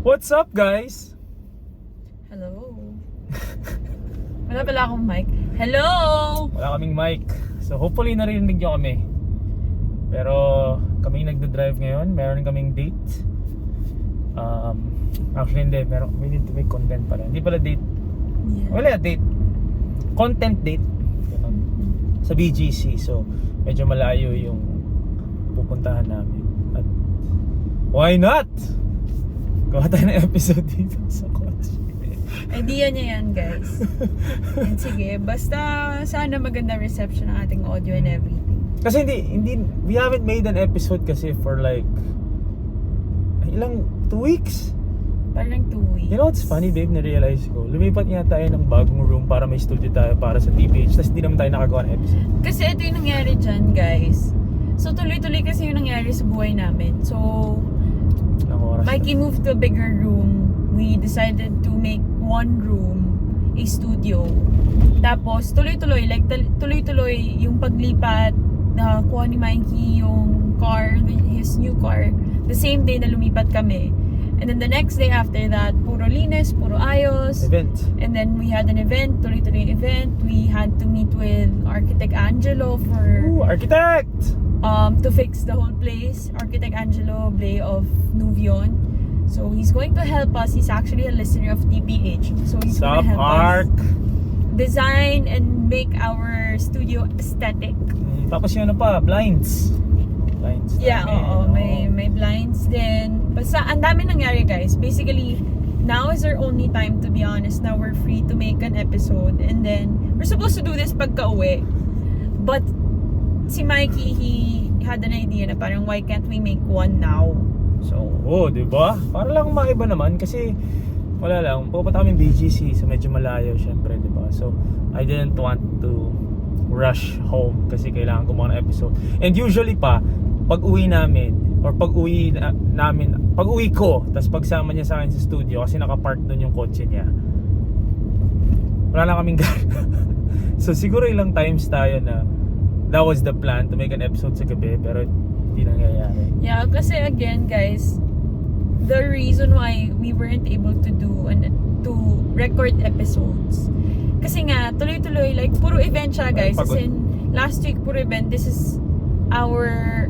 What's up, guys? Hello. Wala pala akong mic. Hello! Wala kaming mic. So hopefully narinig nyo kami. Pero kami nagda-drive ngayon. Meron kaming date. Actually hindi. We need to make content pala. Hindi pala date. Yeah. Wala date. Content date. Ganun. Sa BGC. So medyo malayo yung pupuntahan namin. At why not? Gawa tayo ng episode dito sa kotse. Idea niya yan, guys. And sige, basta sana maganda reception ng ating audio and everything. Kasi hindi we haven't made an episode kasi for like ilang 2 weeks. Parang 2 weeks. You know what's funny, babe, na-realize ko? Lumipat nga tayo ng bagong room para may studio tayo para sa TPH. Tapos hindi naman tayo nakagawa ng episode. Kasi ito yung nangyari dyan, guys. So tuloy-tuloy kasi yung nangyari sa buhay namin. So Mikey moved to a bigger room. We decided to make one room a studio. Tapos tuloy-tuloy, like tuloy-tuloy yung paglipat, kuha ni Mikey yung car, his new car, the same day na lumipat kami. And then the next day after that, puro linis, puro ayos. Event. And then we had an event, tuloy-tuloy event. We had to meet with Architect Angelo for architect! To fix the whole place. Architect Angelo Blay of Nuvion. So he's going to help us. He's actually a listener of TPH. So he's going to help us design and make our studio aesthetic. Tapos yung blinds. Blinds. Yeah, oo. May blinds din. Basta ang dami nangyari, guys. Basically, now is our only time, to be honest. Now we're free to make an episode. And then, we're supposed to do this pagka-uwi. But si Mikey, he had an idea na parang why can't we make one now? So, diba? Para lang maiba naman kasi wala lang, pupunta kami BGC so medyo malayo syempre, diba? So, I didn't want to rush home kasi kailangan gumawa ng episode. And usually pa, pag uwi namin or pag uwi ko, tapos pagsama niya sa akin sa studio kasi nakapark doon yung kotse niya. Wala lang kaming gana. So, siguro ilang times tayo na that was the plan to make an episode sa gabi pero hindi nangyayari. Yeah, kasi again, guys, the reason why we weren't able to to record episodes kasi nga tuloy-tuloy, like puro event siya, guys. As in last week puro event. This is our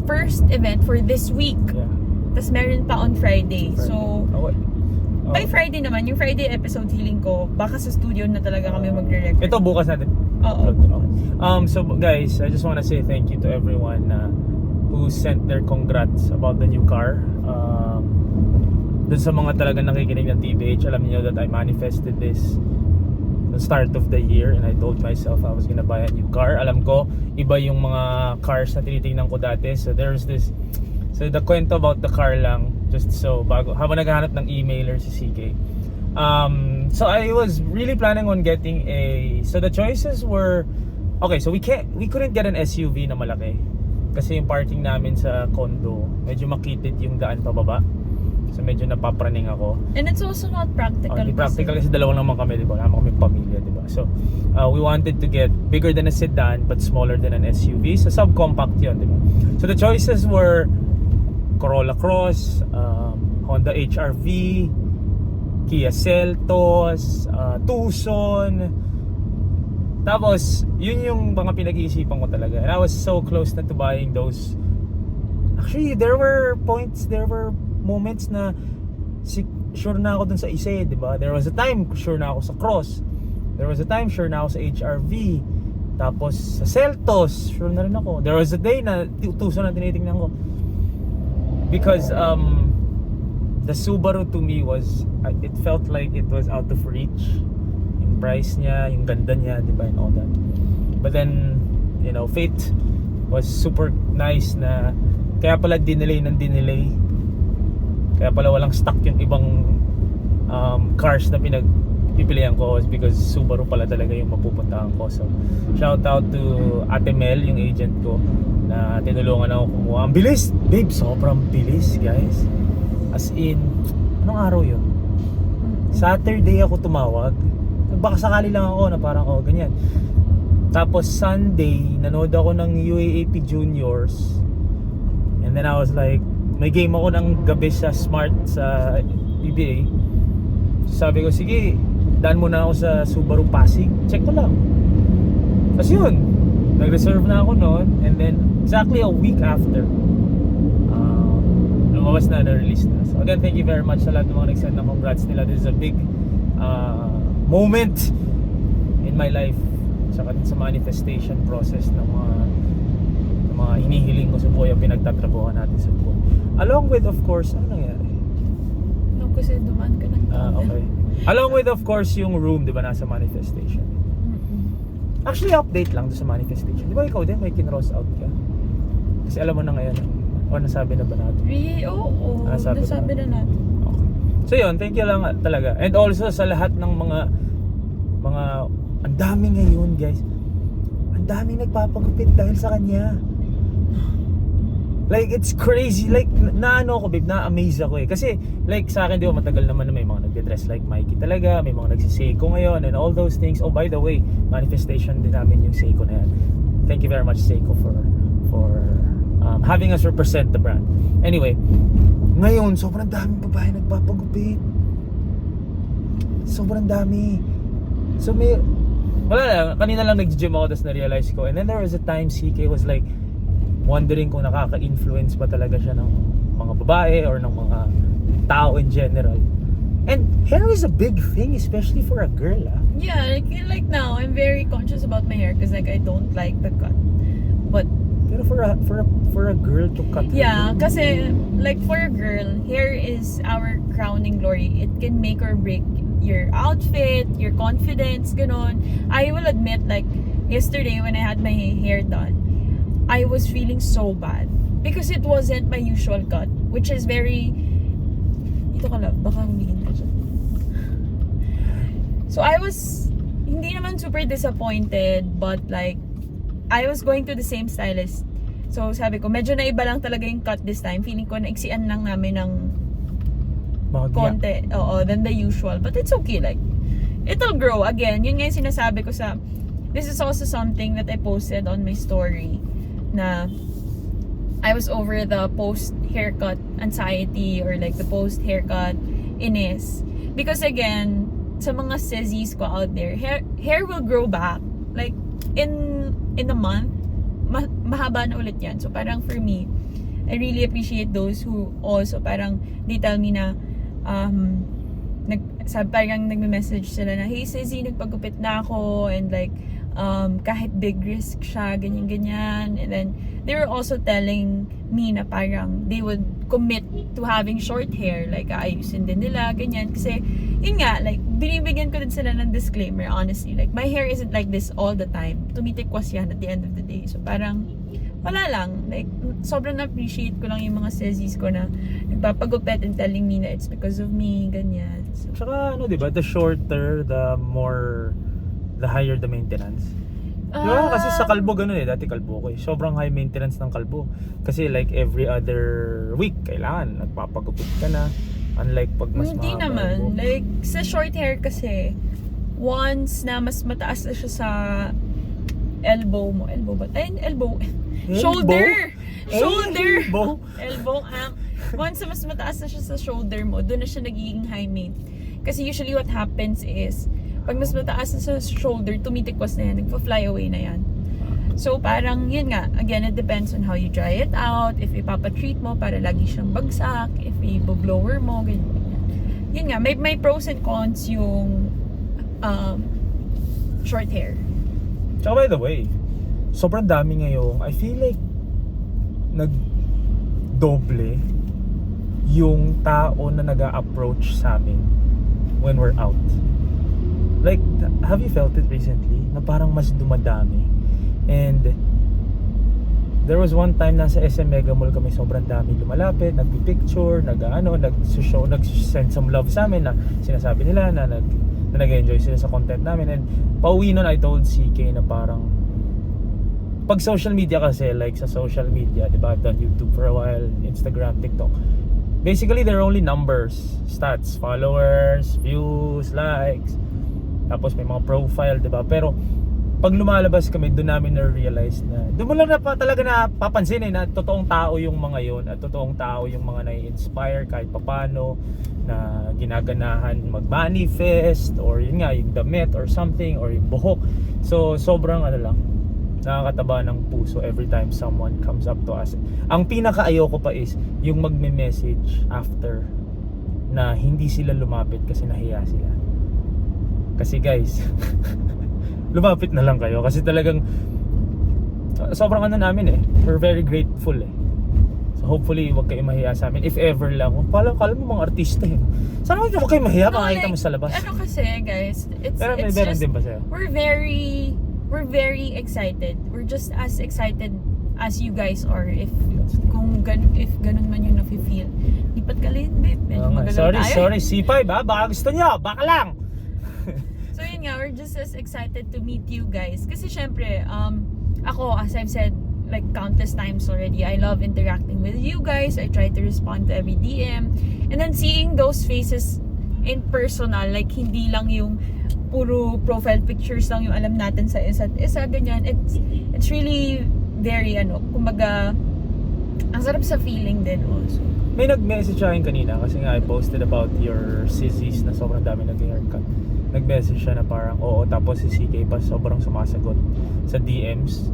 first event for this week. Yeah. Tapos meron pa on Friday. So by Friday naman, yung Friday episode, feeling ko baka sa studio na talaga kami magre-record. Ito bukas natin. Oo. So guys, I just want to say thank you to everyone who sent their congrats about the new car. Dun sa mga talagang nakikinig ng TBH, alam niyo that I manifested this the start of the year and I told myself I was gonna buy a new car. Alam ko, iba yung mga cars na tinitingnan ko dati. So there's this, so the kwento about the car lang, just so bago, habang naghahanap ng emailer si CK. So I was really planning on getting so the choices were, okay, so we couldn't get an SUV na malaki kasi yung parking namin sa condo medyo makitid yung daan pababa, so medyo napapraning ako and it's also not practical. Hindi practical kasi dalawang naman kami, diba? Wala naman kami pamilya, diba? So we wanted to get bigger than a sedan but smaller than an SUV, so subcompact yun, diba? So the choices were Corolla Cross, Honda HR-V, Kia Seltos, Tucson. Tapos, yun yung mga pinag-iisipan ko talaga. And I was so close na to buying those. Actually, there were moments na sure na ako dun sa isa, diba? There was a time sure na ako sa Cross. There was a time sure na ako sa HR-V. Tapos sa Seltos, sure na rin ako. There was a day na Tucson na tinitingnan ko. Because the Subaru to me was, it felt like it was out of reach. Yung price niya, yung ganda niya, diba, and all that. But then, you know, fate was super nice na kaya pala dinelay. Kaya pala walang stock yung ibang cars na pinagpipilian ko was because Subaru pala talaga yung mapupuntahan ko. So, shout out to Ate Mel, yung agent ko, na tinulungan ako kumuha. Ang bilis! Babe, sobrang bilis, guys. As in, anong araw yun? Saturday ako tumawag. Baka sakali lang ako na parang, ganyan. Tapos Sunday, nanood ako ng UAAP Juniors. And then I was like, may game ako ng gabi sa Smart sa PBA. Sabi ko, sige, daan muna ako sa Subaru Pasig. Check ko lang. Tapos yun, nag-reserve na ako noon. And then, exactly a week after, lumabas na, na-release na. So again, thank you very much sa lahat ng mga nag-send ng congrats nila. This is a big moment in my life. Saka sa manifestation process ng mga hinihiling ko sa buhay ang pinagtatrabuhan natin sa buhay. Along with, of course, ano nangyari? No, kasi dumaan ka ng Okay. Along with, of course, yung room, di ba, nasa manifestation. Actually, update lang doon sa manifestation. Di ba ikaw din, may kinross out ka? Kasi alam mo na ngayon, o nasabi na ba natin? Really? Oo. Nasabi na natin. Okay. So yun, thank you lang talaga. And also sa lahat ng mga ang dami ngayon, guys. Ang daming nagpapagupit dahil sa kanya. Like, it's crazy. Like, naano ako, babe, na-amaze ako eh. Kasi, like, sa akin, di ba, matagal naman na may mga nagde-dress like Mikey talaga. May mga nagsiseko ngayon and all those things. Oh, by the way, manifestation din namin yung Seiko na yan. Thank you very much, Seiko, for having us represent the brand. Anyway, ngayon, sobrang daming babae nagpapagupit. Sobrang dami. So, wala lang, kanina lang nag-gym ako, tapos na-realize ko. And then there was a time CK was like, wondering kung nakaka-influence pa talaga siya ng mga babae or ng mga tao in general. And hair is a big thing, especially for a girl, Yeah, like now, I'm very conscious about my hair because like I don't like the cut. But pero for a girl to cut her yeah, kasi like for a girl, hair is our crowning glory. It can make or break your outfit, your confidence, ganon. I will admit, like yesterday when I had my hair done, I was feeling so bad because it wasn't my usual cut, which is very, ito ka lang, baka humihin ka dyan. So I was hindi naman super disappointed, but like I was going to the same stylist. So sabi ko, medyo naiba lang talaga yung cut this time. Feeling ko naiksian lang namin ng konti, than the usual. But it's okay, like it'll grow again. Yun nga yung sinasabi ko sa, this is also something that I posted on my story, na I was over the post haircut anxiety or like the post haircut inis, because again, sa mga sissies ko out there, hair will grow back like in a month. Mahaba na ulit yan. So parang for me, I really appreciate those who also parang they tell me na parang nagme-message sila na, hey Sissy, nagpagupit na ako, and like kahit big risk siya, ganyan. And then they were also telling me na parang they would commit to having short hair, like aayusin din nila, ganyan. Kasi yun nga, like binibigyan ko din sila ng disclaimer, honestly, like my hair isn't like this all the time. Tumitikwas yan at the end of the day. So parang wala lang, like sobrang na-appreciate ko lang yung mga sissies ko na nagpapagupit and telling me na it's because of me, ganyan. So, tsaka ano, diba, the shorter, the higher the maintenance. Diba? Kasi sa kalbo ganun eh. Dati kalbo ko eh. Sobrang high maintenance ng kalbo. Kasi like every other week, kailangan nagpapagupit ka na. Unlike pag mas hindi mahaba naman. kalbo. Like sa short hair kasi, once na mas mataas na siya sa elbow mo. Elbow ba? Ay, elbow. Shoulder! Shoulder! Elbow. Once na mas mataas na siya sa shoulder mo, doon na siya nagiging high main. Kasi usually what happens is, pag mas mataas na sa shoulder, tumitikwas na yan, nagpa-fly away na yan. So parang yun nga, again, it depends on how you dry it out, if ipapatreat mo para lagi siyang bagsak, if i-blower mo, ganyan. Yun nga, may pros and cons yung short hair. Tsaka by the way, sobrang dami ngayong, I feel like nag-doble yung tao na nag-a-approach sa amin when we're out. Like, have you felt it recently? Na parang mas dumadami. And there was one time nasa SM Mega Mall kami, sobrang dami lumalapit, nagpi-picture, nag-show, nag-send some love sa amin, na sinasabi nila na nag-enjoy sila sa content namin. And pauwi nun, I told CK na parang pag social media kasi, like sa social media, diba, I've done YouTube for a while, Instagram, TikTok, basically they're only numbers, stats, followers, views, likes, tapos may mga profile, diba? Pero pag lumalabas kami, doon namin na-realize na, doon mo lang talaga napapansin na totoong tao yung mga yon at totoong tao yung mga nai-inspire kahit papano, na ginaganahan mag-manifest, or yun nga, yung damit or something, or yung buhok. So, sobrang nakakataba ng puso every time someone comes up to us. Ang pinaka-ayoko pa is yung magme-message after na hindi sila lumapit kasi nahiya sila. Kasi guys, lumapit na lang kayo kasi talagang sobrang namin we're very grateful so hopefully wag kayo mahiya sa amin if ever lang. Kala mo mga artista sana wag kayo mahiya makakita mo sa labas. Kasi guys, it's meron just din ba sa'yo? we're very excited. We're just as excited as you guys are if ganun man yung nafe-feel. Lipat ka rin, babe. Medyo magalaw tayo. Sorry C5 baka gusto nyo, baka lang. So yun nga, we're just as excited to meet you guys. Kasi syempre, ako, as I've said like countless times already, I love interacting with you guys. I try to respond to every DM. And then seeing those faces in personal, like hindi lang yung puro profile pictures lang yung alam natin sa isa't isa, ganyan. It's really very, kumbaga, ang sarap sa feeling din also. May nag-message sa akin kanina kasi nga I posted about your sissies na sobrang dami nag-haircut. Nag-message siya na parang oo, tapos si CK pa sobrang sumasagot sa DMs.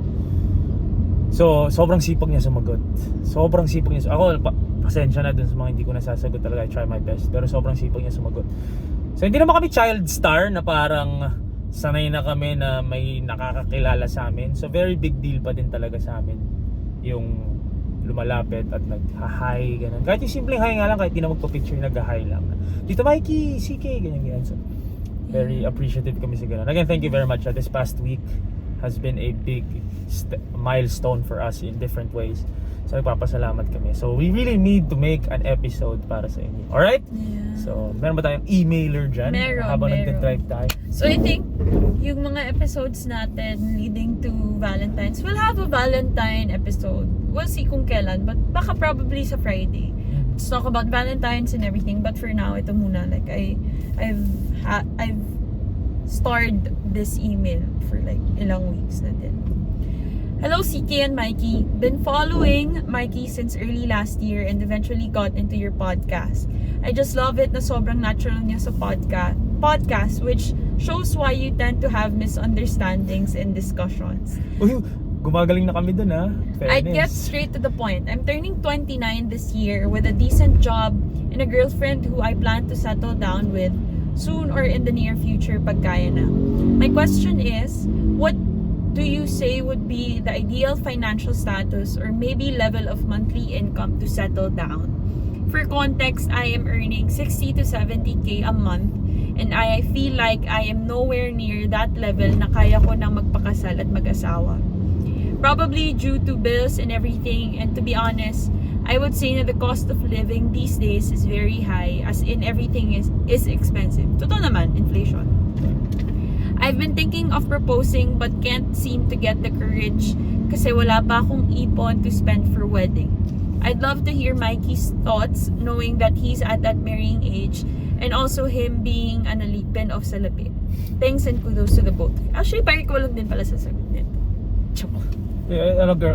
So, sobrang sipag niya sumagot. Ako, pasensya na dun sa mga hindi ko nasasagot talaga. I try my best. Pero sobrang sipag niya sumagot. So, hindi naman kami child star na parang sanay na kami na may nakakakilala sa amin. So, very big deal pa din talaga sa amin yung lumalapit at nag-hi, ganun. Kahit yung simpleng hi nga lang, kahit di na magpa-picture, nag-hi lang. Dito Mikey, CK, ganyan. So, very appreciative kami sa ganun. Again, thank you very much. This past week has been a big milestone for us in different ways. So, nagpapasalamat kami. So, we really need to make an episode para sa inyo. Alright? Yeah. So, meron ba tayong emailer dyan? Habang nag-drive tayo. So, I think, yung mga episodes natin leading to Valentine's, we'll have a Valentine episode. We'll see kung kailan, but baka probably sa Friday. Let's talk about Valentine's and everything. But for now, ito muna. Like, I've starred this email for like ilang weeks na din. Hello CK and Mikey. Been following Mikey since early last year and eventually got into your podcast. I just love it na sobrang natural niya sa podcast, which shows why you tend to have misunderstandings and discussions. Uy, gumagaling na kami dun I get straight to the point. I'm turning 29 this year with a decent job and a girlfriend who I plan to settle down with soon or in the near future pag kaya na. My question is, what do you say would be the ideal financial status or maybe level of monthly income to settle down? For context, I am earning 60 to 70k a month and I feel like I am nowhere near that level na kaya ko nang magpakasal at mag-asawa. Probably due to bills and everything, and to be honest, I would say that the cost of living these days is very high, as in everything is expensive. Totoo naman, inflation. I've been thinking of proposing but can't seem to get the courage kasi wala pa akong ipon to spend for wedding. I'd love to hear Mikey's thoughts knowing that he's at that marrying age and also him being an alipin of salapi. Thanks and kudos to the both. Actually, parang ko lang din pala sa sagot nito.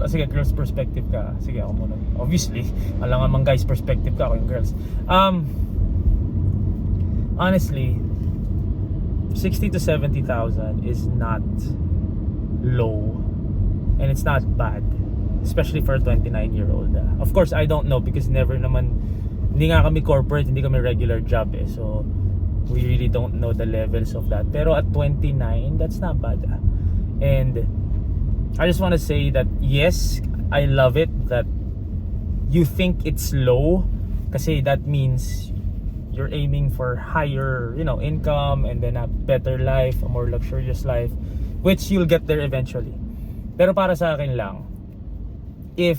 Sige, girls perspective ka. Sige, ako muna. Obviously, alam nga mang guys perspective ka, ako yung girls. Honestly, 60 to 70,000 is not low and it's not bad, especially for a 29-year-old. Of course, I don't know because hindi nga kami corporate, hindi kami regular job so we really don't know the levels of that. Pero at 29, that's not bad. And I just want to say that yes, I love it that you think it's low kasi that means you're aiming for higher, income and then a better life, a more luxurious life, which you'll get there eventually. Pero para sa akin lang, if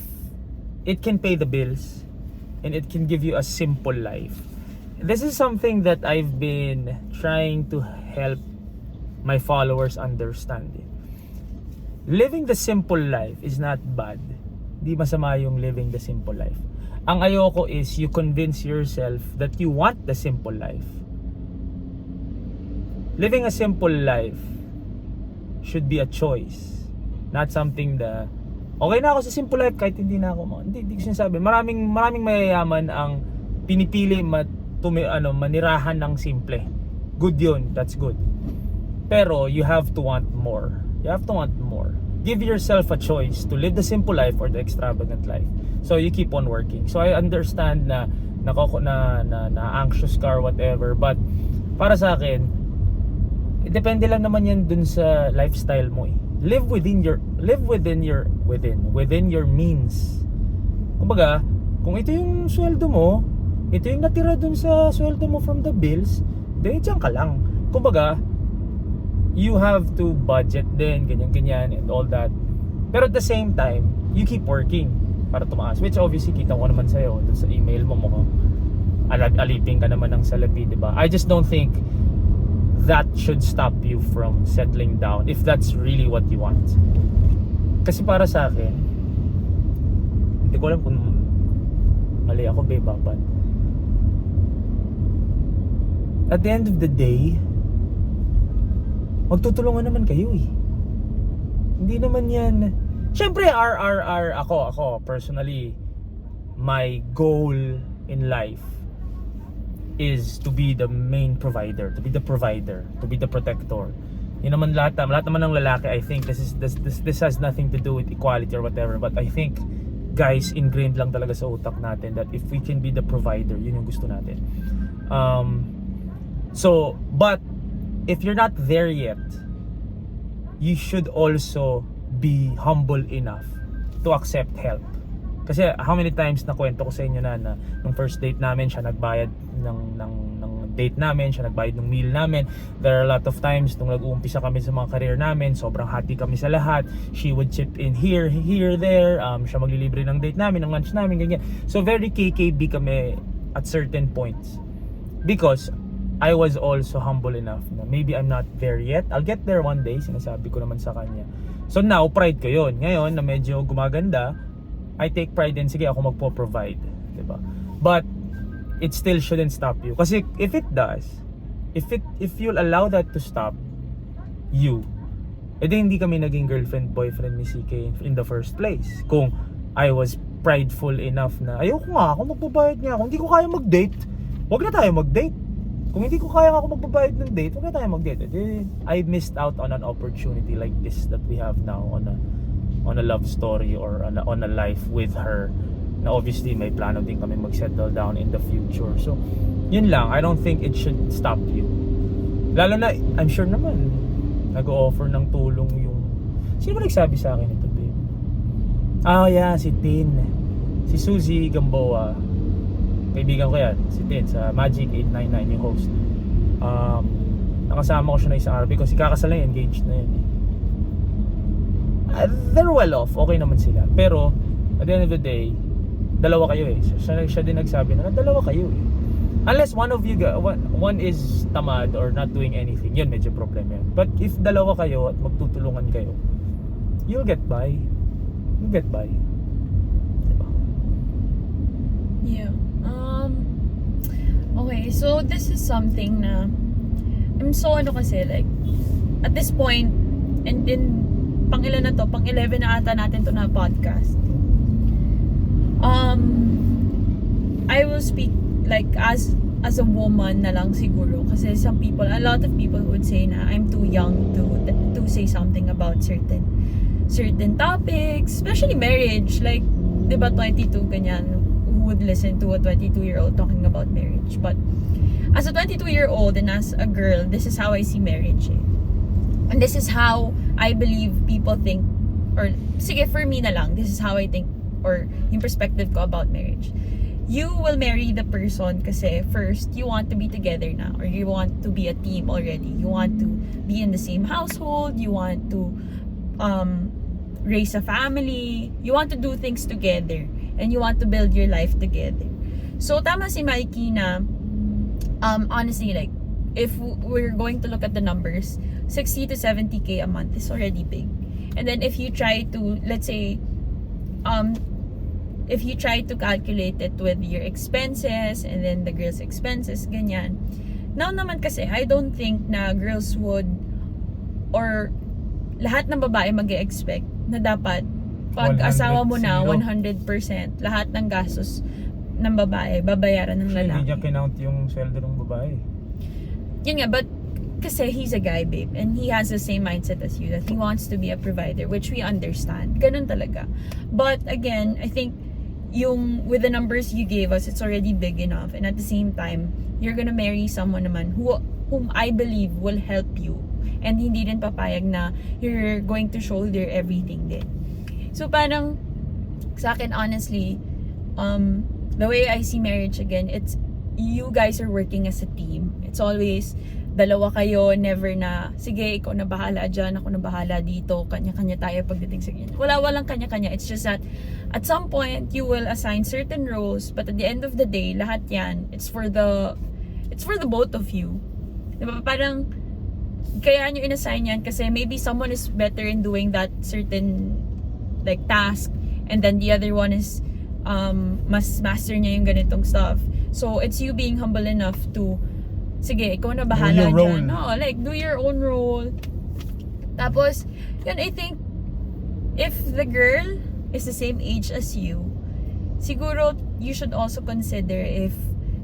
it can pay the bills and it can give you a simple life, this is something that I've been trying to help my followers understand. Living the simple life is not bad. Di masama yung living the simple life. Ang ayoko is you convince yourself that you want the simple life. Living a simple life should be a choice. Not something na okay na ako sa simple life kahit hindi na ako hindi ko sinasabi. Maraming mayayaman ang pinipili manirahan ng simple. Good yun, that's good. Pero you have to want more. You have to want more. Give yourself a choice to live the simple life or the extravagant life. So you keep on working. So I understand na anxious ka or whatever, but para sa akin, depende lang naman yan dun sa lifestyle mo eh. Live within your means. Kumbaga, kung ito yung sweldo mo, ito yung natira dun sa sweldo mo from the bills, then diyan ka lang. Kumbaga, you have to budget din, ganyan and all that. Pero at the same time, you keep working para tumaas, which obviously kita ko naman sa'yo dun sa email mo alipin ka naman ng salapi, diba? I just don't think that should stop you from settling down if that's really what you want. Kasi para sa akin, hindi ko alam kung mali ako, babe, but at the end of the day, magtutulungan naman kayo eh. Hindi naman yan. Siyempre, ako personally, my goal in life is to be the main provider, to be the provider, to be the protector. Yun naman lahat naman ng lalaki, I think this has nothing to do with equality or whatever, but I think guys, ingrained lang talaga sa utak natin that if we can be the provider, yun yung gusto natin. But if you're not there yet, you should also be humble enough to accept help. Kasi how many times na kwento ko sa inyo na nung first date namin, siya nagbayad ng date namin, siya nagbayad ng meal namin. There are a lot of times nung nag-uumpisa kami sa mga career namin, sobrang happy kami sa lahat. She would chip in here, there. Siya maglilibre ng date namin, ng lunch namin, ganyan. So very KKB kami at certain points. Because I was also humble enough na maybe I'm not there yet. I'll get there one day, sinasabi ko naman sa kanya. So now, pride ko yun. Ngayon, na medyo gumaganda, I take pride in, sige, ako magpo-provide. Diba? But, it still shouldn't stop you. Kasi if it does, if you'll allow that to stop you, edi hindi kami naging girlfriend-boyfriend ni CK in the first place. Kung I was prideful enough na, ayoko nga ako magbabayad niya. Kung hindi ko kaya mag-date, wag na tayo mag-date. Kung hindi ko kaya ako magbabayad ng date, wag na tayo mag-date. I missed out on an opportunity like this that we have now on a love story or on a life with her. Na obviously may plano din kami mag-settle down in the future. So, yun lang. I don't think it should stop you. Lalo na, I'm sure naman, nag-offer ng tulong yung... Sino ba nagsabi sa akin ito, babe? Yeah, si Tin. Si Suzy Gamboa. Kaibigan ko yan, si Tin, sa Magic 899 yung host. Nakasama ko siya na isang araw because kakasal na yun, engaged na yun. They're well off, okay naman sila. Pero, at the end of the day, dalawa kayo eh. Siya din nagsabi na dalawa kayo eh. Unless one of you, one is tamad or not doing anything, yun medyo problema yun. But if dalawa kayo at magtutulungan kayo, you'll get by. You'll get by. Diba? Yeah. Okay, so this is something na I'm so kasi like at this point and then pang-ilan na to, pang-11 na ata natin to na podcast. I will speak like as a woman na lang siguro kasi a lot of people would say na I'm too young to say something about certain topics, especially marriage, like 'di ba 22 ganyan, would listen to a 22-year-old talking about marriage. But as a 22-year-old and as a girl, this is how I see marriage eh. And this is how I believe people think, or sige for me na lang, this is how I think or yung perspective ko about marriage. You will marry the person kasi first you want to be together na, or you want to be a team already. You want to be in the same household, you want to raise a family, you want to do things together, and you want to build your life together. So tama si Mikey na honestly, like if we're going to look at the numbers, 60 to 70k a month is already big. And then if you try to, let's say if you try to calculate it with your expenses and then the girls' expenses, ganyan. Now naman kasi, I don't think na girls would, or lahat ng babae mag-expect na dapat pag asawa mo na 100%, lahat ng gastos ng babae babayaran ng lalaki. Hindi niya kinount yung sweldo ng babae. Yun nga, but kasi he's a guy, babe, and he has the same mindset as you, that he wants to be a provider, which we understand. Ganun talaga. But again, I think yung with the numbers you gave us, it's already big enough, and at the same time, you're gonna marry someone naman whom I believe will help you, and hindi din papayag na you're going to shoulder everything din. So parang sa akin, honestly, the way I see marriage again, it's you guys are working as a team. It's always dalawa kayo, never na sige, ikaw na bahala dyan, ako na bahala dito, kanya-kanya tayo pagdating sa ganyan. Walang kanya-kanya. It's just that at some point you will assign certain roles, but at the end of the day, lahat yan, it's for the both of you. Diba? Parang kaya nyo inassign yan kasi maybe someone is better in doing that certain like task, and then the other one is mas master niya yung ganitong stuff. So it's you being humble enough to sige, ikaw na bahala dyan. No, like do your own role. Tapos yun, I think if the girl is the same age as you, siguro you should also consider if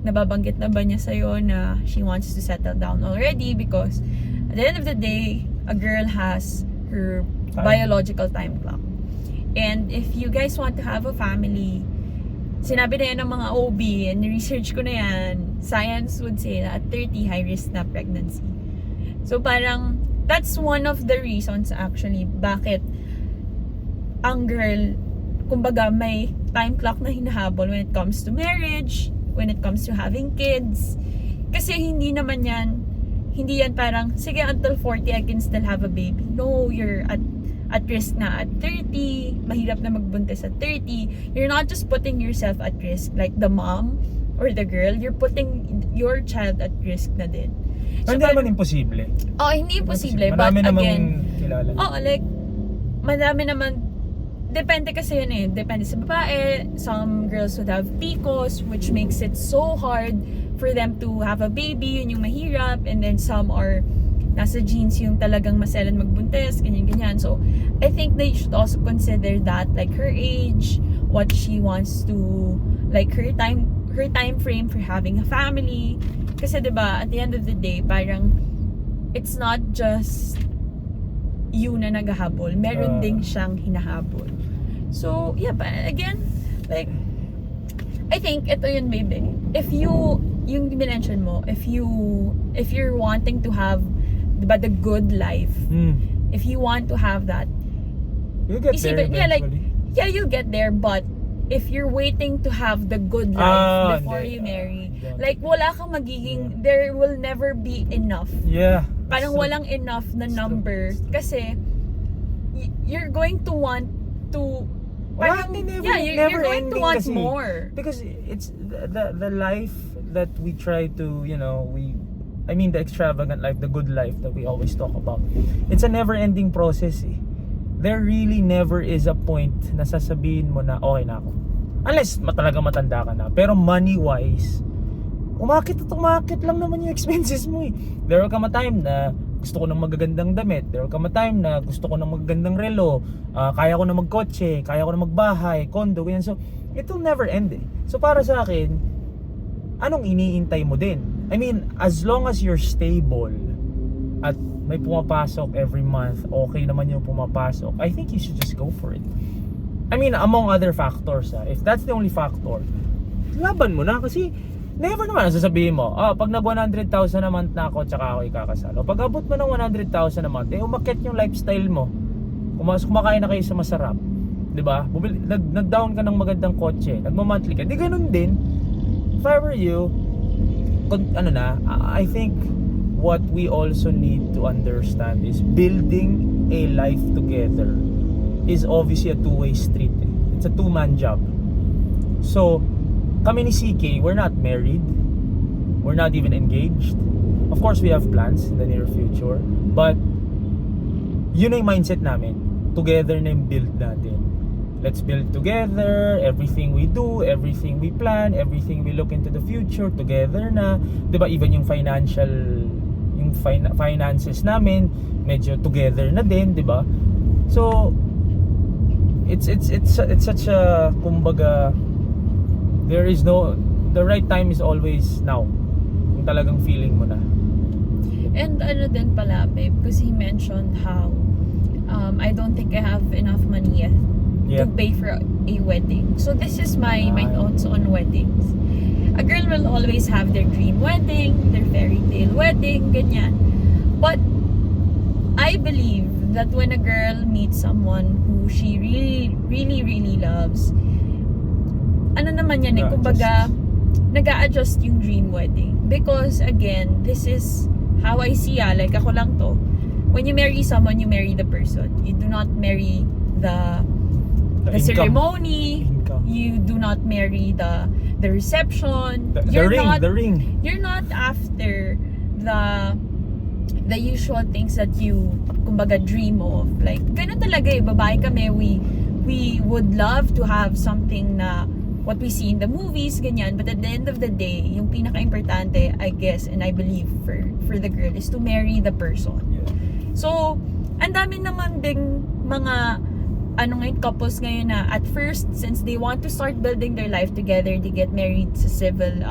nababanggit na ba niya sa'yo na she wants to settle down already, because at the end of the day, a girl has her biological time clock. And if you guys want to have a family, sinabi na yan ng mga OB, and research ko na yan, science would say na at 30, high risk na pregnancy. So parang, that's one of the reasons actually, bakit ang girl, kumbaga may time clock na hinahabol when it comes to marriage, when it comes to having kids. Kasi hindi naman yan, hindi yan parang, sige until 40 I can still have a baby. No, you're at risk na at 30, mahirap na magbuntis at 30. You're not just putting yourself at risk like the mom or the girl, you're putting your child at risk na din. So, hindi naman imposible. Oh, hindi imposible, but again, like madami naman, depende kasi yun eh, depende sa babae. Some girls would have PCOS, which makes it so hard for them to have a baby, yun yung mahirap, and then some are nasa genes yung talagang maselan magbuntis, ganyan-ganyan. So, I think they should also consider that, like her age, what she wants to, like her time frame for having a family. Kasi 'di ba, at the end of the day, parang it's not just you na naghahabol, meron ding siyang hinahabol. So, yeah, but again, like I think ito yun, baby. If you, yung mention mo, if you're wanting to have, diba, the good life, if you want to have that, you'll get there eventually. You'll get there, but if you're waiting to have the good life before you marry, like wala kang magiging, there will never be enough. Yeah. Parang walang enough na number kasi you're going to want to, parang, you're going to want kasi, more. Because it's the life that we try to, the extravagant life, the good life that we always talk about. It's a never-ending process eh. There really never is a point na sasabihin mo na okay na ako. Unless talaga matanda ka na. Pero money-wise, umakit lang naman yung expenses mo eh. There will come a time na gusto ko ng magagandang damit. There will come a time na gusto ko ng magagandang relo. Kaya ko na magkotse, kaya ko na magbahay, condo, ganyan. So, it will never end eh. So, para sa akin, anong iniintay mo din? I mean, as long as you're stable at may pumapasok every month, okay naman yung pumapasok, I think you should just go for it. I mean, among other factors, if that's the only factor, laban mo na kasi never naman sasabihin mo, pag nag 100,000 a month na ako, tsaka ako ikakasal. O pag abot mo ng 100,000 a month, umakyat yung lifestyle mo. Kumakain na kayo sa masarap. Diba? Nag-down ka ng magandang kotse, nagmamonthly ka. Di ganun din. If I were you, I think what we also need to understand is building a life together is obviously a two-way street. It's a two-man job. So, kami ni CK, we're not married. We're not even engaged. Of course, we have plans in the near future. But, yun ang mindset namin. Together na yung build natin. Let's build together, everything we do, everything we plan, everything we look into the future, together na. Diba, even yung financial, yung yung finances namin medyo together na din, di ba? So it's such a, kumbaga, the right time is always now. Kung talagang feeling mo na. And ano din pala, babe, because he mentioned how I don't think I have enough money yet to pay for a wedding. So this is my thoughts on weddings. A girl will always have their dream wedding, their fairy tale wedding, ganyan. But I believe that when a girl meets someone who she really, really, really loves, ano naman yan kumbaga, nag-a-adjust yung dream wedding. Because again, this is how I see like ako lang to. When you marry someone, you marry the person. You do not marry the ceremony. You do not marry the reception. The ring. You're not after the usual things that you kumbaga dream of. Like ganun talaga babae kami, we would love to have something na what we see in the movies, ganyan. But at the end of the day, yung pinaka-importante, I guess, and I believe for the girl is to marry the person. Yeah. So, ang dami naman ding mga couples ngayon na at first, since they want to start building their life together, they get married sa civil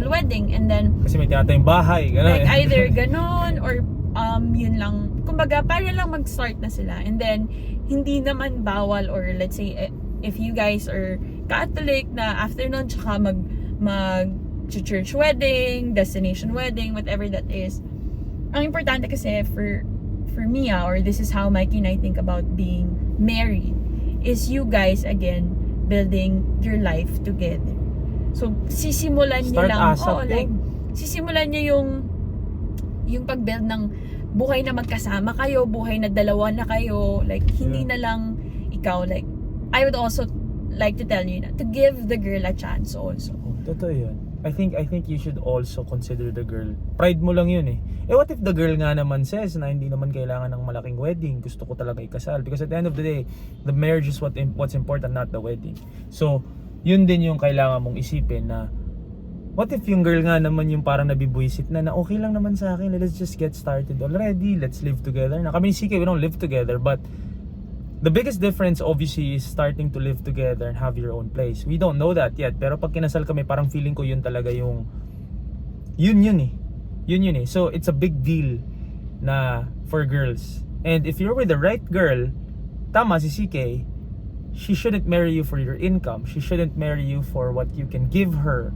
wedding, and then kasi may tinatayong bahay, gano'n. Like either ganon or yun lang, kumbaga para lang mag-start na sila, and then hindi naman bawal, or let's say if you guys are Catholic na after nun tsaka mag church wedding, destination wedding, whatever that is. Ang importante kasi for me or this is how Mikey and I think about being married, is you guys again building your life together. So sisimulan niyo lang sisimulan niyo yung pag-build ng buhay na magkasama kayo, buhay na dalawa na kayo, like hindi na lang ikaw, like I would also like to tell you na to give the girl a chance also. Totoo yun. I think you should also consider the girl. Pride mo lang yun what if the girl nga naman says na hindi naman kailangan ng malaking wedding, gusto ko talaga ikasal, because at the end of the day, the marriage is what's important, not the wedding. So yun din yung kailangan mong isipin, na what if yung girl nga naman yung parang nabibwisit na okay lang naman sa akin, let's just get started already, let's live together na. Kami ni CK, we don't live together, but the biggest difference obviously is starting to live together and have your own place. We don't know that yet, pero pag kinasal kami, parang feeling ko yun talaga yung yun eh. So it's a big deal na for girls. And if you're with the right girl, tama si CK, she shouldn't marry you for your income. She shouldn't marry you for what you can give her.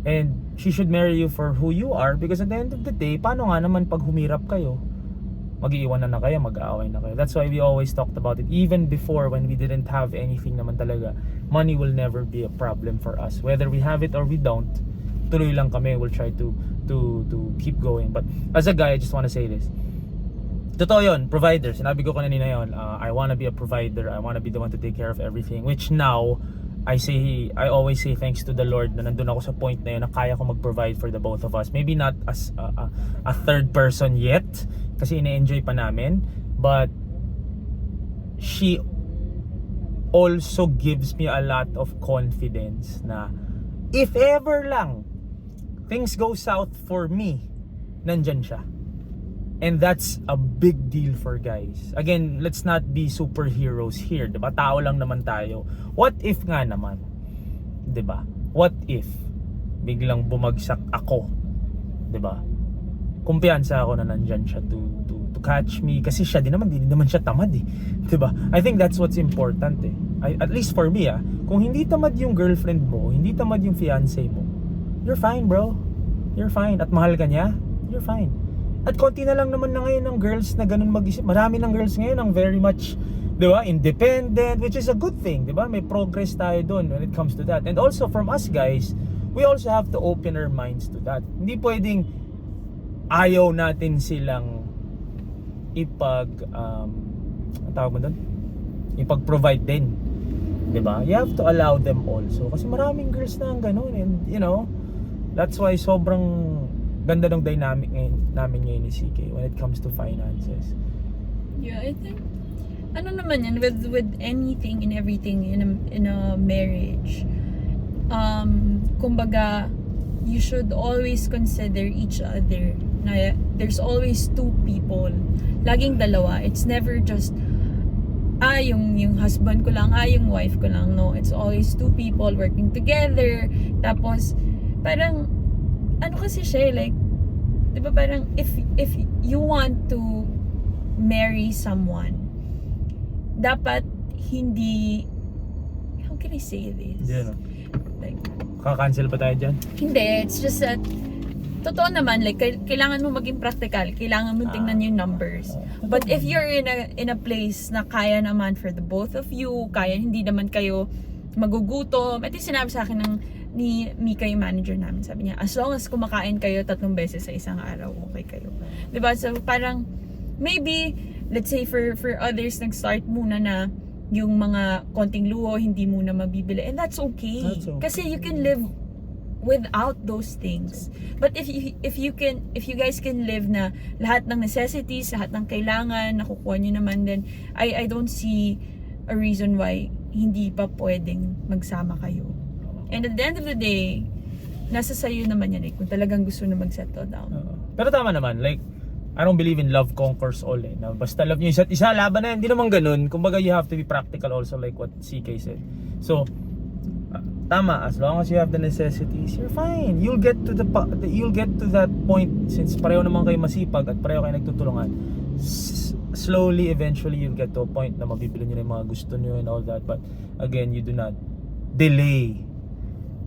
And she should marry you for who you are, because at the end of the day, paano nga naman pag humirap kayo? Mag-iiwanan na kayo, mag-aaway na kayo. That's why we always talked about it. Even before, when we didn't have anything naman talaga, money will never be a problem for us. Whether we have it or we don't, tuloy lang kami. We'll try to keep going. But as a guy, I just want to say this. Totoo yun, provider. Sinabi ko kanina yun, I want to be a provider. I want to be the one to take care of everything. Which now, I always say thanks to the Lord na nandun ako sa point na yun na kaya ko mag-provide for the both of us. Maybe not as a third person yet, kasi ine-enjoy pa namin, but she also gives me a lot of confidence na if ever lang things go south for me, nandyan siya. And that's a big deal for guys. Again, let's not be superheroes here, diba? Tao lang naman tayo. What if nga naman, diba? What if biglang bumagsak ako, diba? Kumpiyansa ako na nandyan siya to catch me, kasi siya din naman siya tamad diba? I think that's what's important at least for me kung hindi tamad yung girlfriend mo, hindi tamad yung fiancé mo, you're fine, bro. You're fine. At mahal ka niya, you're fine. At konti na lang naman na ngayon ng girls na ganun mag-isip. Marami ng girls ngayon ang very much, diba, independent, which is a good thing, diba? May progress tayo dun when it comes to that. And also from us guys, we also have to open our minds to that. Hindi pwedeng ayaw natin silang ipag-provide din, diba? You have to allow them also, kasi maraming girls na ang ganun, and you know, that's why sobrang ganda ng dynamic namin ngayon ni CK when it comes to finances. Yeah, I think ano naman yan with anything and everything in a marriage, kumbaga you should always consider each other na there's always two people. Laging dalawa. It's never just yung husband ko lang, yung wife ko lang. No, it's always two people working together. Tapos parang ano kasi siya, like, 'di ba, parang if you want to marry someone, dapat hindi, how can I say this? Yeah, no. Like, Kaka-cancel pa tayo dyan? hindi, it's just that totoo naman, like, kailangan mo maging practical, kailangan mo tingnan yung numbers. But if you're in a place na kaya naman for the both of you, kaya hindi naman kayo magugutom. Ito yung sinabi sa akin ni Mika, yung manager namin. Sabi niya, as long as kumakain kayo 3 beses sa isang araw, okay kayo. Diba? So parang maybe, let's say for others, nag-start muna na yung mga konting luho hindi muna mabibili, and that's okay. Kasi you can live without those things. But if you guys can live na lahat ng necessities, lahat ng kailangan nakukuha niyo naman, then I don't see a reason why hindi pa pwedeng magsama kayo. And at the end of the day, nasa sayo naman yan, kung talagang gusto na mag-settle down. Pero tama naman, like, I don't believe in love conquers all na basta love nyo isa't isa, laban na yan. Hindi naman ganun. Kumbaga, you have to be practical also, like what CK said. So tama, as long as you have the necessities, you're fine. You'll get to that point, since pareho naman kayo masipag at pareho kayo nagtutulungan. Slowly, eventually, you'll get to a point na mabibili nyo na yung mga gusto nyo and all that. But again, you do not delay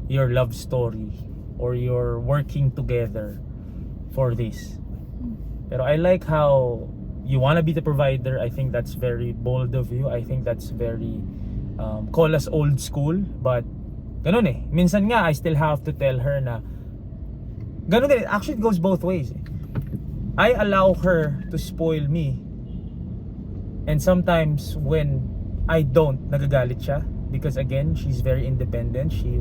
your love story or your working together for this. Pero I like how you wanna be the provider. I think that's very bold of you. I think that's very call us old school, but ganun eh. Minsan nga, I still have to tell her na ganun din. Actually, it goes both ways eh. I allow her to spoil me, and sometimes when I don't, nagagalit siya because again, she's very independent. She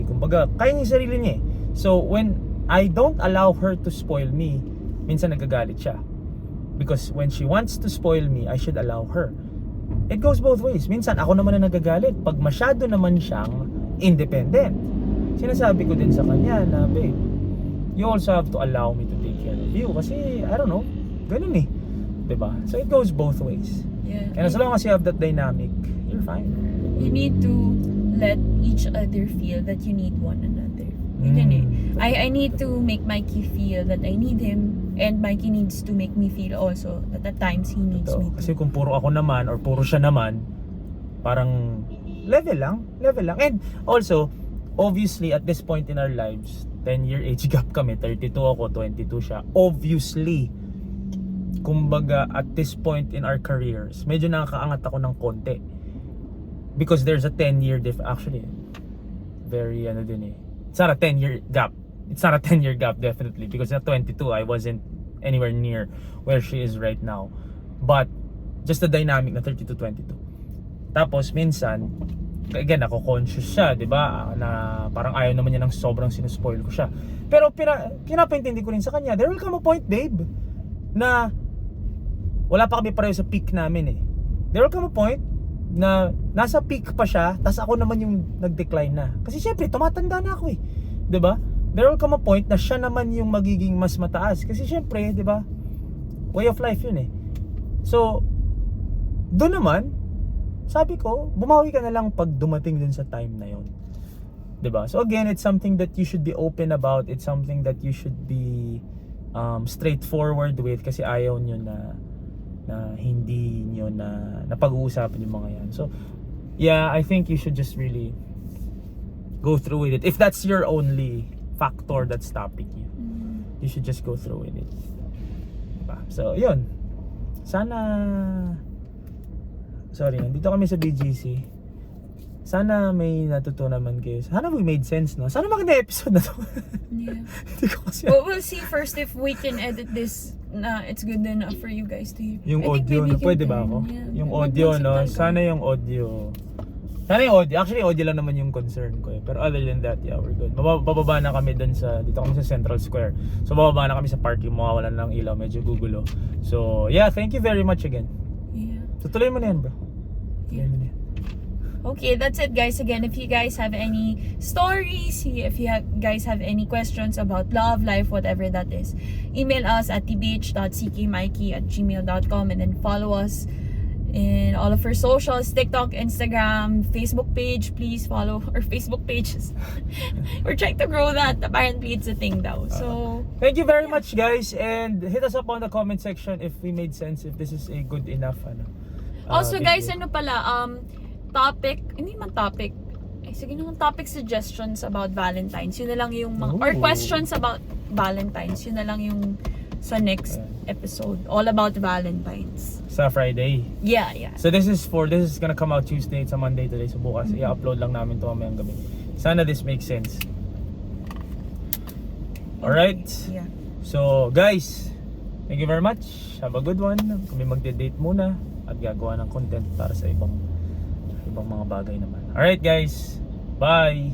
kumbaga, kaya niya yung sarili niya eh. So when I don't allow her to spoil me, minsan nagagalit siya. Because when she wants to spoil me, I should allow her. It goes both ways. Minsan ako naman na nagagalit pag masyado naman siyang independent. Sinasabi ko din sa kanya na, babe, you also have to allow me to take care of you. Kasi, I don't know, ganun eh. Diba? So it goes both ways. Yeah. And as long as you have that dynamic, you're fine. You need to let each other feel that you need one another. Yun eh. I need to make Mikey feel that I need him, and Mikey needs to make me feel also that at times he needs me too. Kasi kung puro ako naman or puro siya naman, parang level lang. And also, obviously at this point in our lives, 10-year age gap kami, 32 ako, 22 siya. Obviously, kumbaga at this point in our careers, medyo nakakaangat ako ng konti. Because there's a 10-year actually, very ano din eh. It's not a 10-year gap. It's not a 10-year gap, definitely. Because at 22, I wasn't anywhere near where she is right now. But, just the dynamic na 32-22. Tapos, minsan, again, ako conscious siya, di ba? Na parang ayaw naman niya ng sobrang sinuspoil ko siya. Pero, pinapaintindi ko rin sa kanya, there will come a point, babe, na wala pa kami pareho sa peak namin eh. There will come a point na nasa peak pa siya, tas ako naman yung nag-decline na. Kasi syempre, tumatanda na ako eh. 'Di ba? There will come a point na siya naman yung magiging mas mataas. Kasi syempre, 'di ba? Way of life yun eh. So, doon naman, sabi ko, bumawi ka na lang pag dumating dun sa time na yun. 'Di ba? So again, it's something that you should be open about. It's something that you should be straightforward with, kasi ayaw nyo na hindi nyo na pag-uusapan yung mga yan. So yeah, I think you should just really go through with it. If that's your only factor that's stopping you, you should just go through with it. Diba? So yun, sana, sorry, nandito kami sa BGC. Sana may natutunan man kayo. Sana we made sense, no? Sana maganda episode na to. Yeah. Hindi ko kasi... Well, we'll see first if we can edit this na it's good enough for you guys to hear. Yung audio, no? Pwede ba ako? Yeah. Yung audio, no? Sana yung audio. Actually, audio lang naman yung concern ko eh. Pero other than that, yeah, we're good. Bababa na kami dun sa, dito kami sa Central Square. So, bababa na kami sa park, yung mawawalan ng ilaw, medyo gugulo. So, yeah, thank you very much again. Yeah. So, tuloy mo na yan, bro. Tuloy Yeah. mo na yan. Okay, that's it, guys. Again, if you guys have any stories, if you guys have any questions about love, life, whatever that is, email us at tbh.ckmikey@gmail.com, and then follow us in all of our socials, TikTok, Instagram, Facebook page. Please follow our Facebook pages. We're trying to grow that. Apparently, it's a thing now. So, thank you very much, guys, and hit us up on the comment section if we made sense, if this is a good enough also, guys, video. topic, hindi man topic, sige naman, topic suggestions about Valentine's, yun na lang yung mga, or questions about Valentine's, yun na lang yung sa next episode, all about Valentine's. Sa Friday. Yeah. So this is gonna come out Tuesday, it's a Monday today, so bukas i-upload lang namin to mamayang gabi. Sana this makes sense. Alright? Yeah. So guys, thank you very much. Have a good one. Kami magde-date muna at gagawa ng content para sa ibang mga bagay naman. Alright guys, bye!